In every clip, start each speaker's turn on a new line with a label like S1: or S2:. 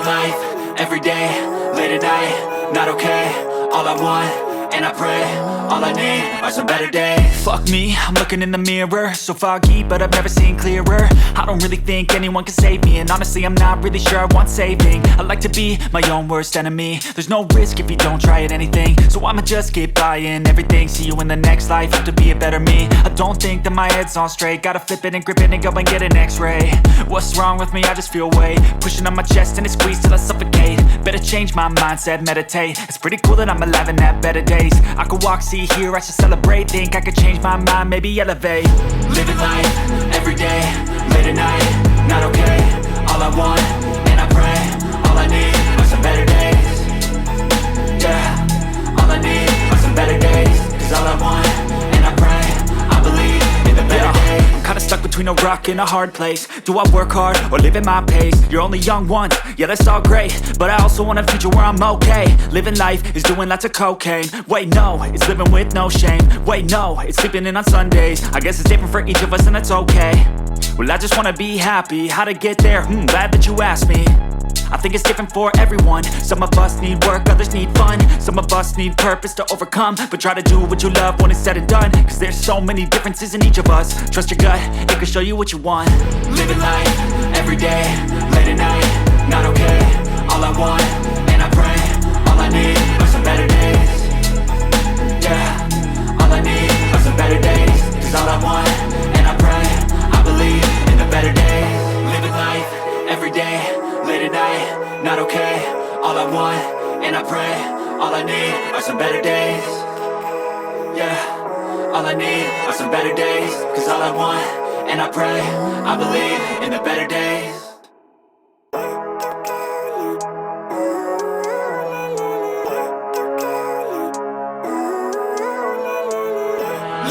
S1: life, every day, late at night, not okay. All I want, and I pray, all I need are some better days.
S2: Fuck me, I'm looking in the mirror, so foggy, but I've never seen clearer. I don't really think anyone can save me, and honestly I'm not really sure I want saving. I like to be my own worst enemy. There's no risk if you don't try at anything, so I'ma just keep buying everything. See you in the next life, have to be a better me. I don't think that my head's on straight, gotta flip it and grip it and go and get an x-ray. What's wrong with me? I just feel weight pushing on my chest and it squeezes till I suffocate. Better change my mindset, meditate. It's pretty cool that I'm alive and have better days. I could walk, see, hear, I should celebrate. Think I could change my mind, maybe elevate.
S1: Living life, every day, late at night, not okay. All I want, and I pray, all I need are some better days. Yeah, all I need are some better days. Cause all I want, and I pray, I believe in the better days.
S2: I'm kinda stuck between a rock and a hard place. Do I work hard or live at my pace? You're only young once, yeah that's all great, but I also want a future where I'm okay. Living life is doing lots of cocaine. Wait no, it's living with no shame. Wait no, it's sleeping in on Sundays. I guess it's different for each of us and that's okay. Well I just wanna be happy, how to get there? Glad that you asked me. I think it's different for everyone. Some of us need work, others need fun. Some of us need purpose to overcome. But try to do what you love when it's said and done, cause there's so many differences in each of us. Trust your gut, it can show you what you want.
S1: Living life, every day, late at night, not okay. All I want, and I pray, all I need are some better days. Yeah, all I need are some better days. Cause all I want, and I pray, I believe in the better days. Living life, every day, late at night, not okay. All I want, and I pray, all I need are some better days. Yeah, all I need are some better days. Cause all I want, and I pray, I believe in the better days.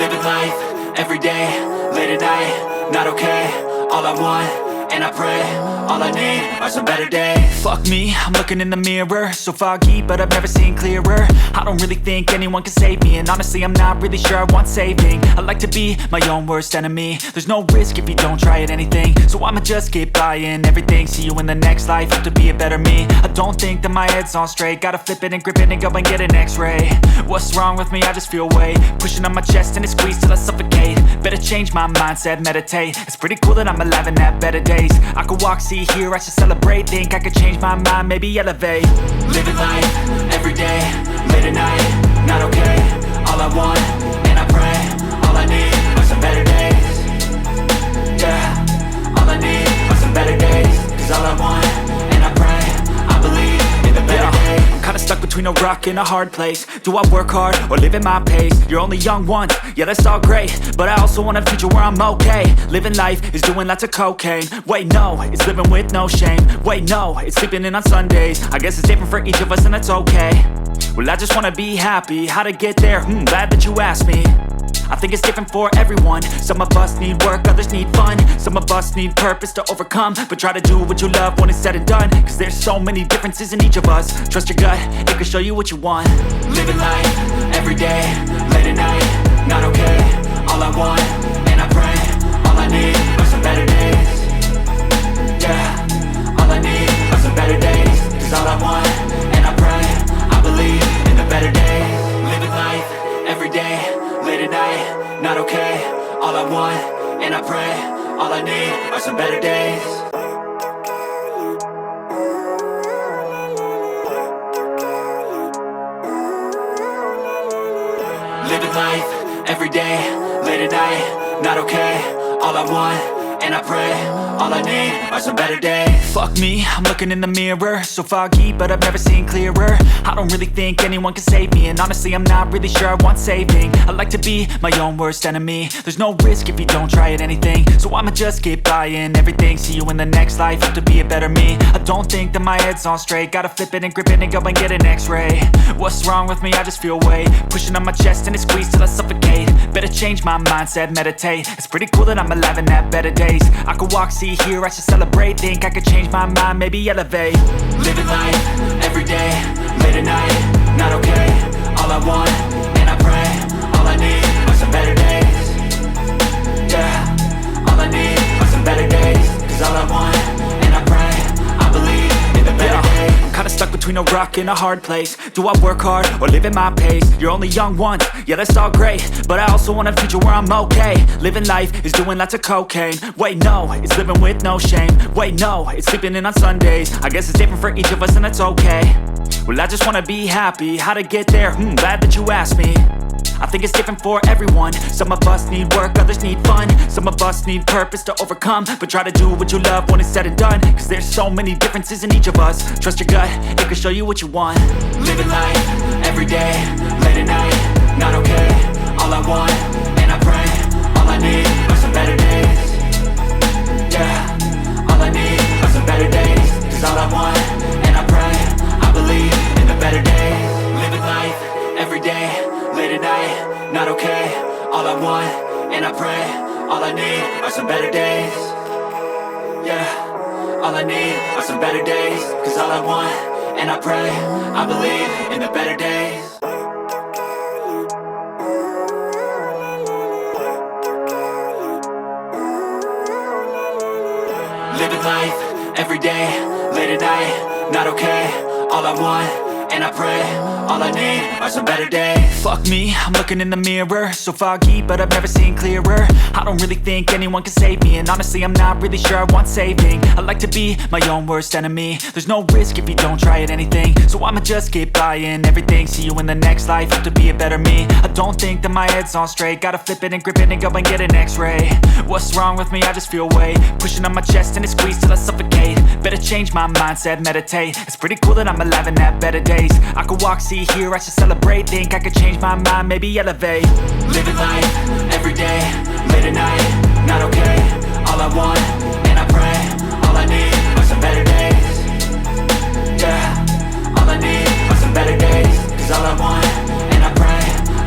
S1: Living life, every day, late at night, not okay. All I want, and I pray, all I need are some better days.
S2: Fuck me, I'm looking in the mirror, so foggy, but I've never seen clearer. I don't really think anyone can save me, and honestly I'm not really sure I want saving. I like to be my own worst enemy. There's no risk if you don't try at anything, so I'ma just keep buying everything. See you in the next life, have to be a better me. I don't think that my head's on straight, gotta flip it and grip it and go and get an x-ray. What's wrong with me? I just feel weight pushing on my chest and it squeezes till I suffocate. Better change my mindset, meditate. It's pretty cool that I'm alive and have better days. I could walk, see, hear, I should celebrate. Think I could change my mind, maybe elevate.
S1: Living life, every day, late at night, not okay. All I want, and I pray, all I need are some better days. Yeah, all I need are some better days. Cause all I want, and I pray, I believe in the better days.
S2: I'm kinda stuck between a rock and a hard place. Do I work hard or live at my pace? You're only young once, yeah that's all great, but I also want a future where I'm okay. Living life is doing lots of cocaine. Wait no, it's living with no shame. Wait no, it's sleeping in on Sundays. I guess it's different for each of us and that's okay. Well I just wanna be happy, how to get there? Glad that you asked me. I think it's different for everyone. Some of us need work, others need fun. Some of us need purpose to overcome. But try to do what you love when it's said and done, cause there's so many differences in each of us. Trust your gut, it can show you what you want.
S1: Living life, every day, late at night, not okay. All I want, and I pray, all I need are some better days. Yeah, all I need are some better days. Cause all I want, and I pray, I believe in the better days. Living life, every day, late at night, not okay. All I want, and I pray, all I need are some better days. Living life, every day, late at night, not okay. All I want, and I pray, all I need are some better days.
S2: Fuck me, I'm looking in the mirror, so foggy, but I've never seen clearer. I don't really think anyone can save me, and honestly I'm not really sure I want saving. I like to be my own worst enemy. There's no risk if you don't try at anything, so I'ma just keep buying everything. See you in the next life, have to be a better me. I don't think that my head's on straight, gotta flip it and grip it and go and get an x-ray. What's wrong with me? I just feel weight pushing on my chest and it squeezes till I suffocate. Better change my mindset, meditate. It's pretty cool that I'm alive and have better days. I could walk, see, hear, I should celebrate. Think I could change my mind, maybe elevate.
S1: Living life, every day, late at night, not okay. All I want, and I pray, all I need are some better days. Yeah, all I need are some better days. Cause all I want, and I pray, I believe in the better days.
S2: rock and a hard place. Do I work hard or live at my pace? You're only young once, yeah that's all great, but I also want a future where I'm okay. Living life is doing lots of cocaine. Wait no, it's living with no shame. Wait no, it's sleeping in on Sundays. I guess it's different for each of us and that's okay. Well I just wanna be happy, how to get there? Glad that you asked me. I think it's different for everyone. Some of us need work, others need fun. Some of us need purpose to overcome. But try to do what you love when it's said and done, cause there's so many differences in each of us. Trust your gut, it can show you what you want.
S1: Living life, everyday, late at night, not okay. All I want, and I pray, all I need are some better days. Yeah, all I need are some better days. Cause all I want, and I pray, I believe in the better days. Living life, everyday, late at night, not okay. All I want, and I pray, all I need are some better days. Yeah, all I need are some better days. Cause all I want, and I pray, I believe in the better days. Living life, everyday, late at night, not okay. All I want, and I pray, all I need are some better days.
S2: Fuck me, I'm looking in the mirror, so foggy, but I've never seen clearer. I don't really think anyone can save me, and honestly I'm not really sure I want saving. I like to be my own worst enemy. There's no risk if you don't try at anything, so I'ma just keep buying everything. See you in the next life, have to be a better me. I don't think that my head's on straight, gotta flip it and grip it and go and get an x-ray. What's wrong with me? I just feel weight pushing on my chest and it squeezes till I suffocate. Better change my mindset, meditate. It's pretty cool that I'm alive and have better days. I could walk, see, hear, I should celebrate. Think I could change my mind, maybe elevate.
S1: Living life, everyday, late at night, not okay. All I want, and I pray, all I need are some better days. Yeah, all I need are some better days. Cause all I want, and I pray,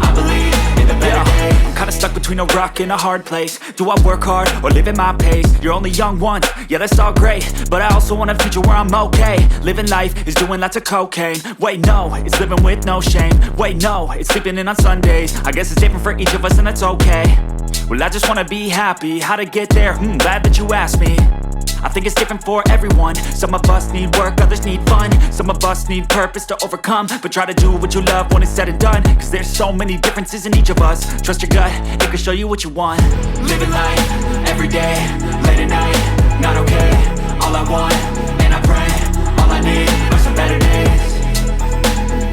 S1: I believe in the better days.
S2: I'm kinda stuck between a rock and a hard place. Do I work hard or live at my pace? You're only young once, yeah that's all great, but I also want a future where I'm okay. Living life is doing lots of cocaine. Wait no, it's living with no shame. Wait no, it's sleeping in on Sundays. I guess it's different for each of us and that's okay. Well I just wanna be happy, how to get there? Glad that you asked me. I think it's different for everyone. Some of us need work, others need fun. Some of us need purpose to overcome. But try to do what you love when it's said and done, cause there's so many differences in each of us. Trust your gut, it can show you what you want.
S1: Living life, everyday, late at night, not okay. All I want, and I pray, all I need are some better days.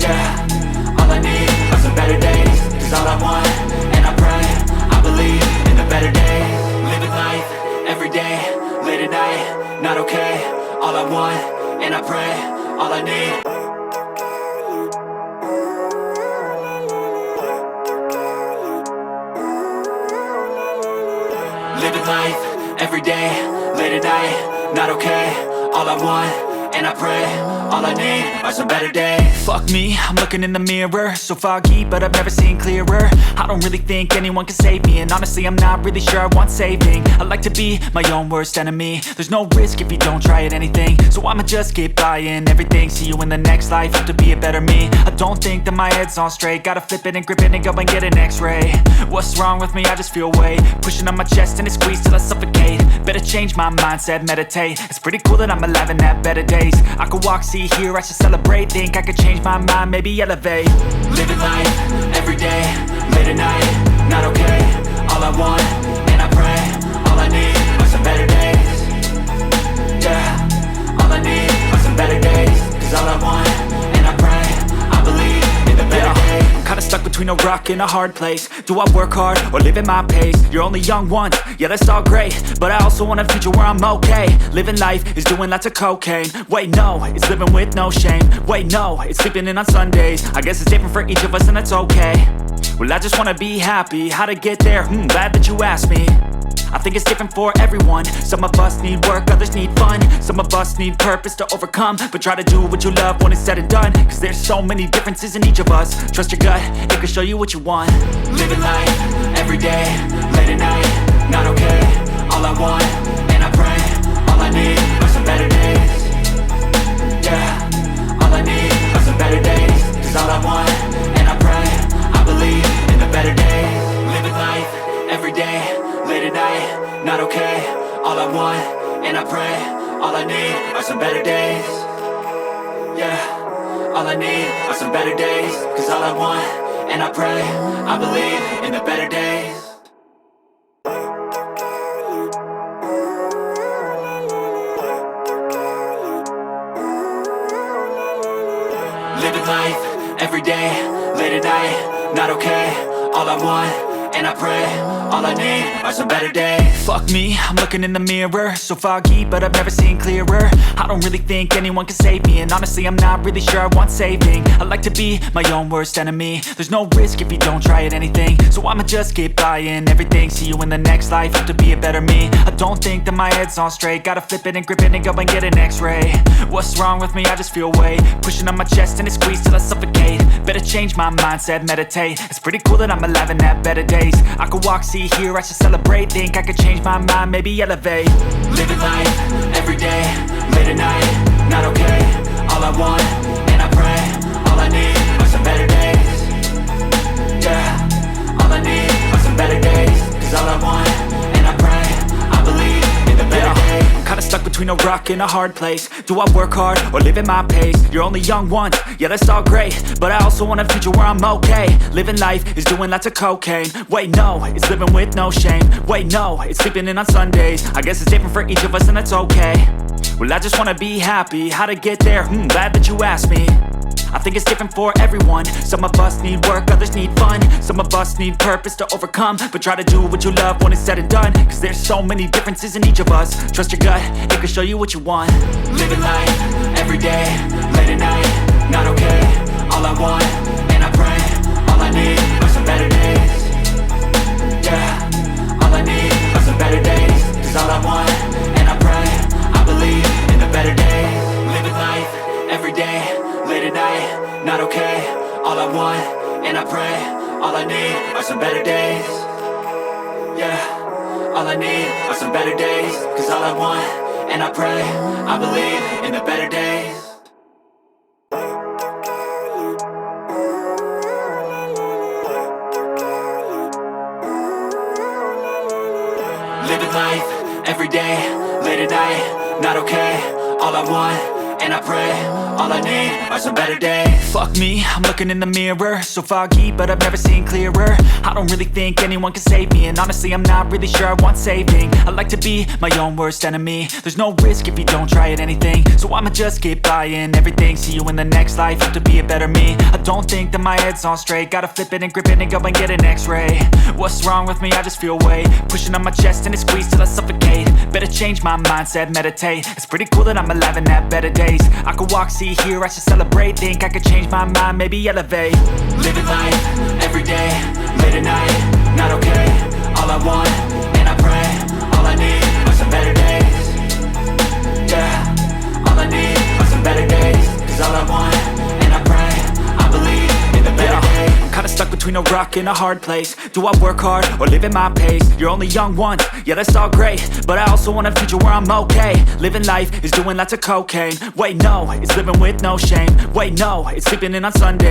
S1: Yeah, all I need are some better days. Cause all I want, and I pray, I believe in the better days. Living life, everyday, late at night, not okay. All I want, and I pray, all I need. Living life, everyday, late at night, not okay. All I want, and I pray, all I need are some better days.
S2: Fuck me, I'm looking in the mirror, so foggy, but I've never seen clearer. I don't really think anyone can save me, and honestly I'm not really sure I want saving. I like to be my own worst enemy. There's no risk if you don't try at anything, so I'ma just keep buying everything. See you in the next life, have to be a better me. I don't think that my head's on straight, gotta flip it and grip it and go and get an x-ray. What's wrong with me? I just feel weight pushing on my chest and it squeezes till I suffocate. Better change my mindset, meditate. It's pretty cool that I'm alive and have better days. I could walk, see, hear, I should celebrate. Think I could change my mind, maybe elevate.
S1: Living life, everyday, late at night, not okay. All I want, and I pray, all I need are some better days. Yeah, all I need are some better days. Cause all I want, and I pray, I believe in the better days.
S2: I'm kinda stuck between a rock and a hard place. Do I work hard or live at my pace? You're only young once, yeah that's all great, but I also want a future where I'm okay. Living life is doing lots of cocaine. Wait no, it's living with no shame. Wait no, it's sleeping in on Sundays. I guess it's different for each of us and that's okay. Well I just wanna be happy, how to get there? Glad that you asked me. I think it's different for everyone. Some of us need work, others need fun. Some of us need purpose to overcome. But try to do what you love when it's said and done, cause there's so many differences in each of us. Trust your gut, it can show you what you want.
S1: Living life, everyday, late at night, not okay. All I want, and I pray, all I need are some better days. Yeah, all I need are some better days. Cause all I want, and I pray, I believe in the better days. Living life, everyday, late at night, not okay. All I want, and I pray, all I need are some better days. Yeah, all I need are some better days. Cause all I want, and I pray, I believe in the better days. Living life, every day, late at night, not okay. All I want, and I pray, all I need are some better days.
S2: Fuck me, I'm looking in the mirror, so foggy, but I've never seen clearer. I don't really think anyone can save me, and honestly I'm not really sure I want saving. I like to be my own worst enemy. There's no risk if you don't try at anything, so I'ma just keep buying everything. See you in the next life, have to be a better me. I don't think that my head's on straight, gotta flip it and grip it and go and get an x-ray. What's wrong with me? I just feel weight pushing on my chest and it squeezes till I suffocate. Better change my mindset, meditate. It's pretty cool that I'm alive and have better days. I could walk, see, hear, I should celebrate. Think I could change my mind, maybe elevate.
S1: Living life, every day, late at night, not okay. All I want, and I pray, all I need are some better days. Yeah, all I need are some better days. Cause all I want, and I pray, I believe in the better days.
S2: I'm kinda stuck between a rock and a hard place. Do I work hard or live at my pace? You're only young once, yeah that's all great, but I also want a future where I'm okay. Living life is doing lots of cocaine. Wait no, it's living with no shame. Wait no, it's sleeping in on Sundays. I guess it's different for each of us and that's okay. Well I just wanna be happy, how to get there? Glad that you asked me. I think it's different for everyone. Some of us need work, others need fun. Some of us need purpose to overcome. But try to do what you love when it's said and done. Cause there's so many differences in each of us. Trust your gut, it can show you what you want.
S1: Living life, every day, late at night, not okay. All I want, and I pray, all I need are some better days. Yeah, all I need are some better days. Cause all I want, and I pray, I believe in the better days. Living life, every day, late at night, not okay. All I want, and I pray, all I need are some better days. Yeah, all I need are some better days. Cause all I want, and I pray, I believe in the better days. Living life, every day, late at night, not okay. All I want, and I pray, all I need are some better days.
S2: Fuck me, I'm looking in the mirror, so foggy, but I've never seen clearer. I don't really think anyone can save me, and honestly I'm not really sure I want saving. I like to be my own worst enemy. There's no risk if you don't try at anything, so I'ma just keep buying everything. See you in the next life, have to be a better me. I don't think that my head's on straight, gotta flip it and grip it and go and get an x-ray. What's wrong with me? I just feel weight pushing on my chest and it squeezes till I suffocate. Better change my mindset, meditate. It's pretty cool that I'm alive and have better days. I could walk, see, hear, I should celebrate. Think I could change my mind, maybe elevate.
S1: Living life, every day, late at night, not okay. All I want, and I pray, all I need are some better days. Yeah, all I need are some better days. Cause all I want, and I pray, I believe in the better days.
S2: I'm kinda stuck between a rock and a hard place. Do I work hard or live at my pace? You're only young once, yeah that's all great, but I also want a future where I'm okay. Living life is doing lots of cocaine. Wait no, it's living with no shame. Wait no, it's sleeping in on Sundays.